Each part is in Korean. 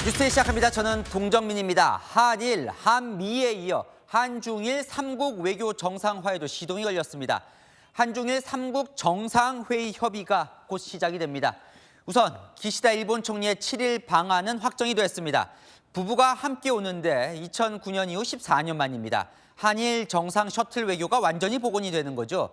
뉴스 시작합니다. 저는 동정민입니다. 한일, 한미에 이어 한중일 3국 외교 정상화에도 시동이 걸렸습니다. 한중일 3국 정상회의 협의가 곧 시작이 됩니다. 우선 기시다 일본 총리의 7일 방한은 확정이 됐습니다. 부부가 함께 오는데 2009년 이후 14년 만입니다. 한일 정상 셔틀 외교가 완전히 복원이 되는 거죠.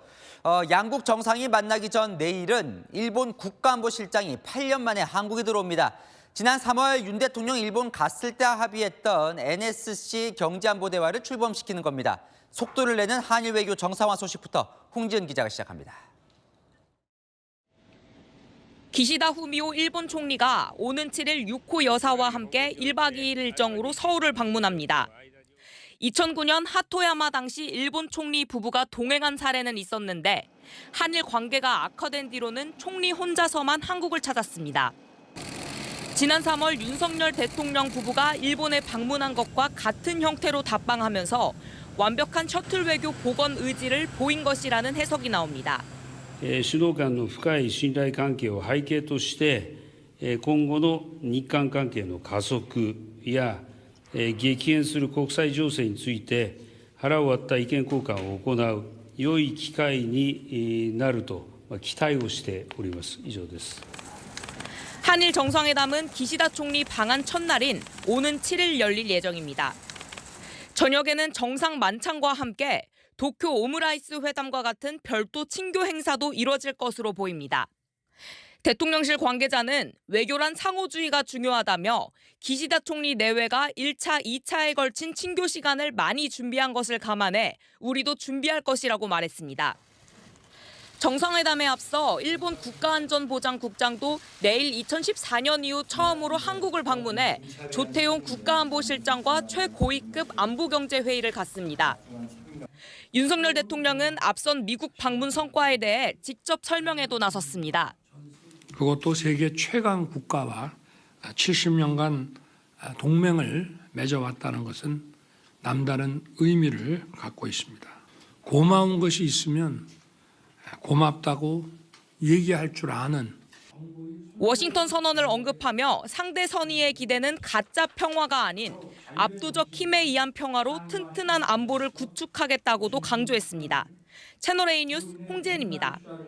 양국 정상이 만나기 전 내일은 일본 국가안보실장이 8년 만에 한국에 들어옵니다. 지난 3월 윤 대통령 일본 갔을 때 합의했던 NSC 경제안보 대화를 출범시키는 겁니다. 속도를 내는 한일 외교 정상화 소식부터 홍지은 기자가 시작합니다. 기시다 후미오 일본 총리가 오는 7일 6호 여사와 함께 1박 2일 일정으로 서울을 방문합니다. 2009년 하토야마 당시 일본 총리 부부가 동행한 사례는 있었는데 한일 관계가 악화된 뒤로는 총리 혼자서만 한국을 찾았습니다. 지난 3월 윤석열 대통령 부부가 일본에 방문한 것과 같은 형태로 답방하면서 완벽한 셔틀 외교 복원 의지를 보인 것이라는 해석이 나옵니다. 首脳間の深い信頼関係を背景として今後の日韓関係の加速や激変する国際情勢について腹を割った意見交換を行う良い機会になると期待をしております。以上です。 한일 정상회담은 기시다 총리 방한 첫날인 오는 7일 열릴 예정입니다. 저녁에는 정상 만찬과 함께 도쿄 오므라이스 회담과 같은 별도 친교 행사도 이뤄질 것으로 보입니다. 대통령실 관계자는 외교란 상호주의가 중요하다며 기시다 총리 내외가 1차, 2차에 걸친 친교 시간을 많이 준비한 것을 감안해 우리도 준비할 것이라고 말했습니다. 정상회담에 앞서 일본 국가안전보장국장도 내일 2014년 이후 처음으로 한국을 방문해 조태용 국가안보실장과 최고위급 안보경제회의를 갖습니다. 윤석열 대통령은 앞선 미국 방문 성과에 대해 직접 설명에도 나섰습니다. 그것도 세계 최강 국가와 70년간 동맹을 맺어왔다는 것은 남다른 의미를 갖고 있습니다. 고마운 것이 있으면 고맙다고 얘기할 줄 아는. 워싱턴 선언을 언급하며 상대 선의의 기대는 가짜 평화가 아닌 압도적 힘에 의한 평화로 튼튼한 안보를 구축하겠다고도 강조했습니다. 채널A 뉴스 홍지은입니다.